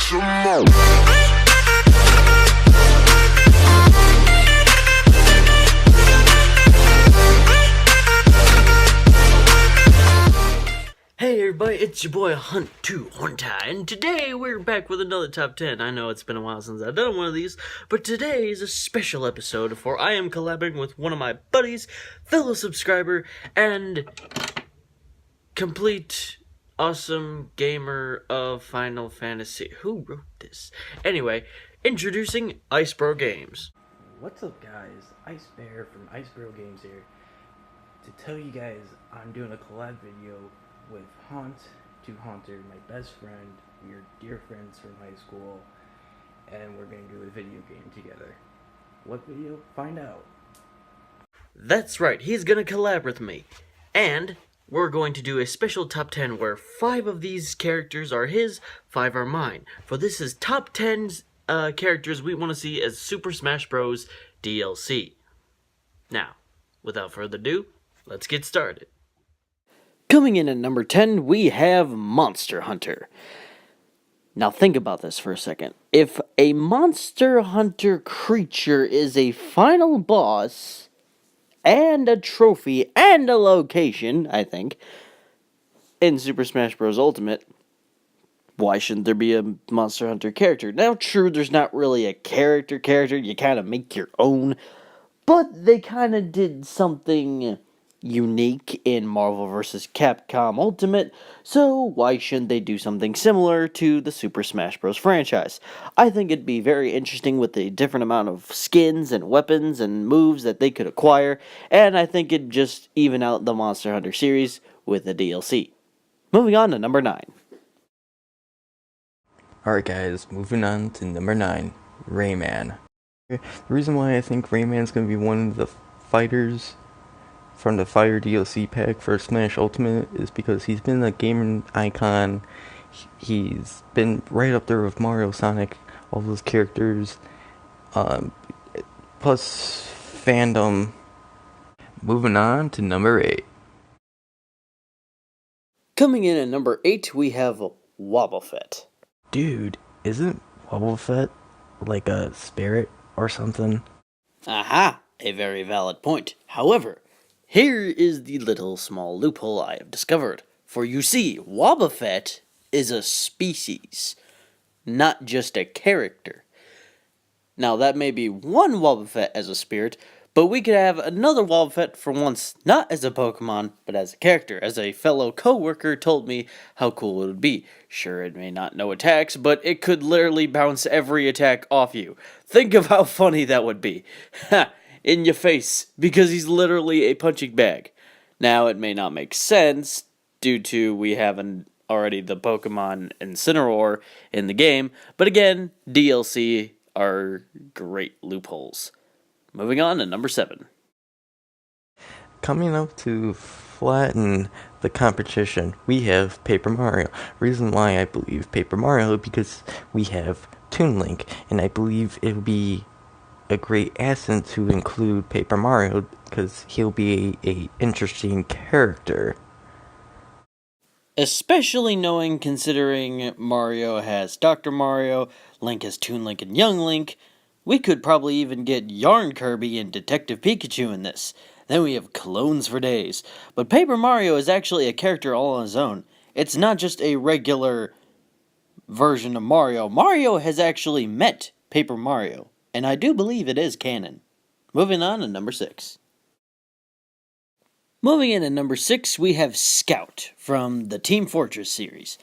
some more. Hey everybody, it's your boy Hunter, and today we're back with another top 10. I know it's been a while since I've done one of these, but today is a special episode for I am collaborating with one of my buddies, fellow subscriber, and complete awesome gamer of Final Fantasy. Who wrote this? Anyway, introducing IceBro Games. What's up guys, IceBro from IceBro Games here, to tell you guys I'm doing a collab video with Hunter, my best friend. We're dear friends from high school, and we're going to do a video game together. What video? Find out. That's right, he's gonna collab with me, and we're going to do a special top 10 where 5 of these characters are his, 5 are mine. For this is top 10 characters we want to see as Super Smash Bros. DLC. Now, without further ado, let's get started. Coming in at number 10, we have Monster Hunter. Now think about this for a second. If a Monster Hunter creature is a final boss, and a trophy, and a location, I think, in Super Smash Bros. Ultimate, why shouldn't there be a Monster Hunter character? Now, true, there's not really a character, you kind of make your own, but they kind of did something unique in Marvel vs. Capcom Ultimate, so why shouldn't they do something similar to the Super Smash Bros. Franchise? I think it'd be very interesting with the different amount of skins and weapons and moves that they could acquire, and I think it'd just even out the Monster Hunter series with the DLC. Moving on to number 9. Alright guys, moving on to number 9, Rayman. The reason why I think Rayman's going to be one of the fighters from the Fire DLC pack for Smash Ultimate is because he's been a gaming icon. He's been right up there with Mario, Sonic, all those characters. Plus fandom. Moving on to number 8. Coming in at number 8, we have Wobbuffet. Dude, isn't Wobbuffet like a spirit or something? Aha! A very valid point. However, here is the little small loophole I have discovered. For you see, Wobbuffet is a species, not just a character. Now, that may be one Wobbuffet as a spirit, but we could have another Wobbuffet for once, not as a Pokemon, but as a character, as a fellow co-worker told me how cool it would be. Sure, it may not know attacks, but it could literally bounce every attack off you. Think of how funny that would be. Ha! In your face, because he's literally a punching bag. Now, it may not make sense, due to we have already the Pokemon Incineroar in the game, but again, DLC are great loopholes. Moving on to number 7. Coming up to flatten the competition, we have Paper Mario. Reason why I believe Paper Mario, because we have Toon Link, and I believe it would be a great asset to include Paper Mario because he'll be a interesting character. Especially considering Mario has Dr. Mario, Link has Toon Link and Young Link, we could probably even get Yarn Kirby and Detective Pikachu in this. Then we have clones for days. But Paper Mario is actually a character all on his own. It's not just a regular version of Mario. Mario has actually met Paper Mario. And I do believe it is canon. Moving on to number 6. Moving in at number 6, we have Scout from the Team Fortress series.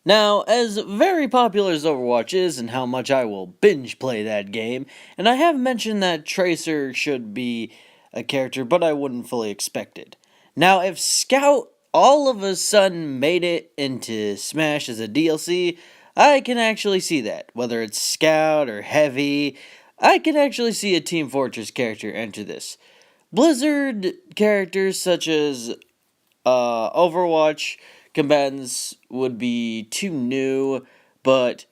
Now, as very popular as Overwatch is and how much I will binge play that game, and I have mentioned that Tracer should be a character, but I wouldn't fully expect it. Now, if Scout all of a sudden made it into Smash as a DLC, I can actually see that. Whether it's Scout or Heavy, I can actually see a Team Fortress character enter this. Blizzard characters such as Overwatch combatants would be too new, but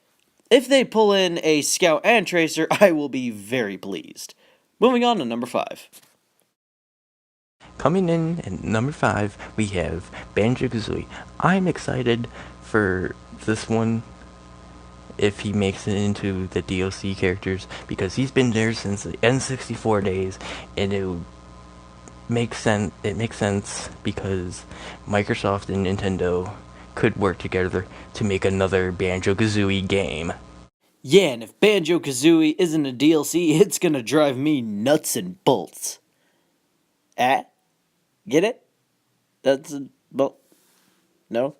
if they pull in a Scout and Tracer, I will be very pleased. Moving on to number 5. Coming in at number 5, we have Banjo-Kazooie. I'm excited for this one if he makes it into the DLC characters, because he's been there since the N64 days, and it makes sense. It makes sense because Microsoft and Nintendo could work together to make another Banjo-Kazooie game. Yeah, and if Banjo-Kazooie isn't a DLC, it's gonna drive me nuts and bolts. Get it? That's a bolt. No?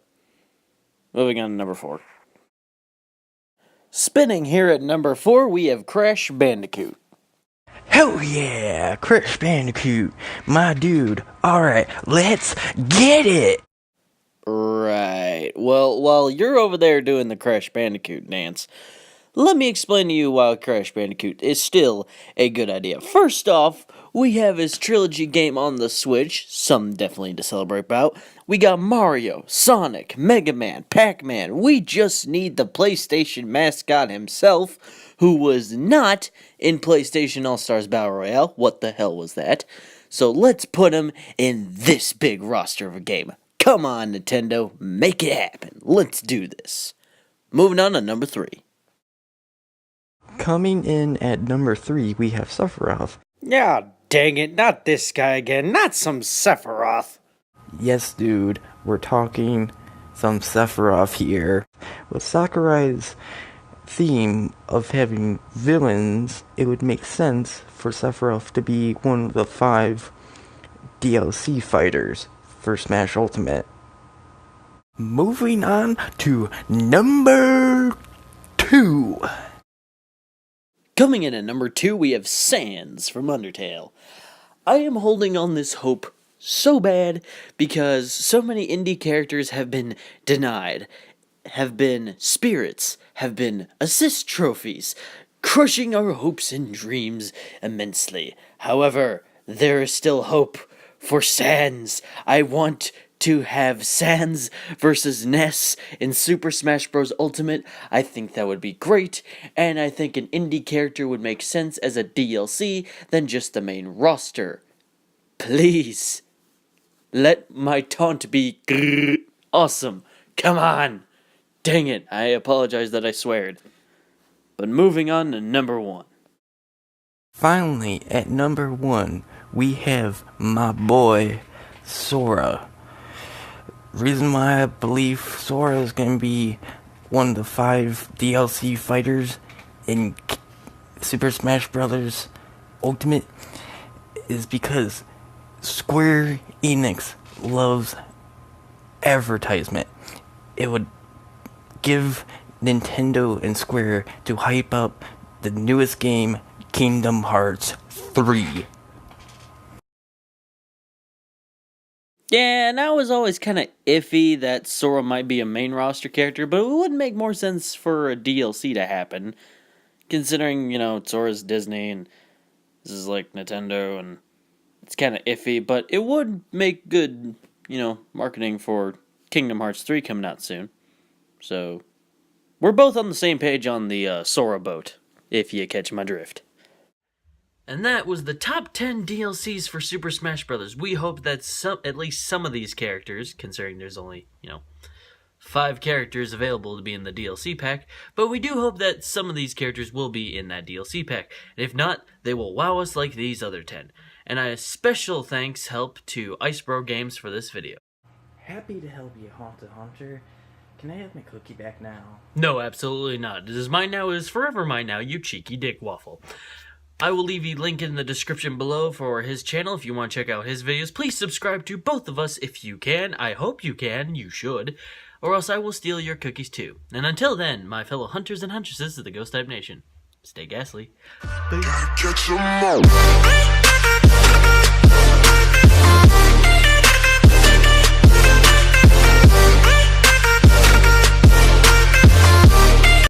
Moving on to number 4. Spinning here at number 4, we have Crash Bandicoot. Hell yeah, Crash Bandicoot, my dude. Alright, let's get it! Right. Well, while you're over there doing the Crash Bandicoot dance, let me explain to you why Crash Bandicoot is still a good idea. First off, we have his trilogy game on the Switch, something definitely to celebrate about. We got Mario, Sonic, Mega Man, Pac-Man. We just need the PlayStation mascot himself, who was not in PlayStation All-Stars Battle Royale. What the hell was that? So let's put him in this big roster of a game. Come on, Nintendo, make it happen. Let's do this. Moving on to number 3. Coming in at number 3, we have Sephiroth. Yeah, dang it, not this guy again, not some Sephiroth. Yes, dude, we're talking some Sephiroth here. With Sakurai's theme of having villains, it would make sense for Sephiroth to be one of the 5 DLC fighters for Smash Ultimate. Moving on to number 2. Coming in at number 2, we have Sans from Undertale. I am holding on this hope so bad because so many indie characters have been denied, have been spirits, have been assist trophies, crushing our hopes and dreams immensely. However, there is still hope for Sans. I want to have Sans versus Ness in Super Smash Bros. Ultimate. I think that would be great, and I think an indie character would make sense as a DLC than just the main roster. Please, let my taunt be awesome. Come on. Dang it, I apologize that I sweared. But moving on to number 1. Finally, at number 1, we have my boy, Sora. Reason why I believe Sora is going to be one of the 5 DLC fighters in Super Smash Bros. Ultimate is because Square Enix loves advertisement. It would give Nintendo and Square to hype up the newest game, Kingdom Hearts 3. Yeah, and I was always kind of iffy that Sora might be a main roster character, but it would make more sense for a DLC to happen, considering, Sora's Disney and this is like Nintendo, and it's kind of iffy, but it would make good, marketing for Kingdom Hearts 3 coming out soon. So, we're both on the same page on the Sora boat, if you catch my drift. And that was the top 10 DLCs for Super Smash Bros. We hope that at least some of these characters, considering there's only, 5 characters available to be in the DLC pack, but we do hope that some of these characters will be in that DLC pack. And if not, they will wow us like these other 10. And a special thanks help to IceBro Games for this video. Happy to help you, Hunter. Can I have my cookie back now? No, absolutely not. It is mine now, it is forever mine now, you cheeky dick waffle. I will leave a link in the description below for his channel if you want to check out his videos. Please subscribe to both of us if you can. I hope you can. You should. Or else I will steal your cookies too. And until then, my fellow hunters and huntresses of the Ghost Type Nation, stay ghastly. Gotta catch 'em all.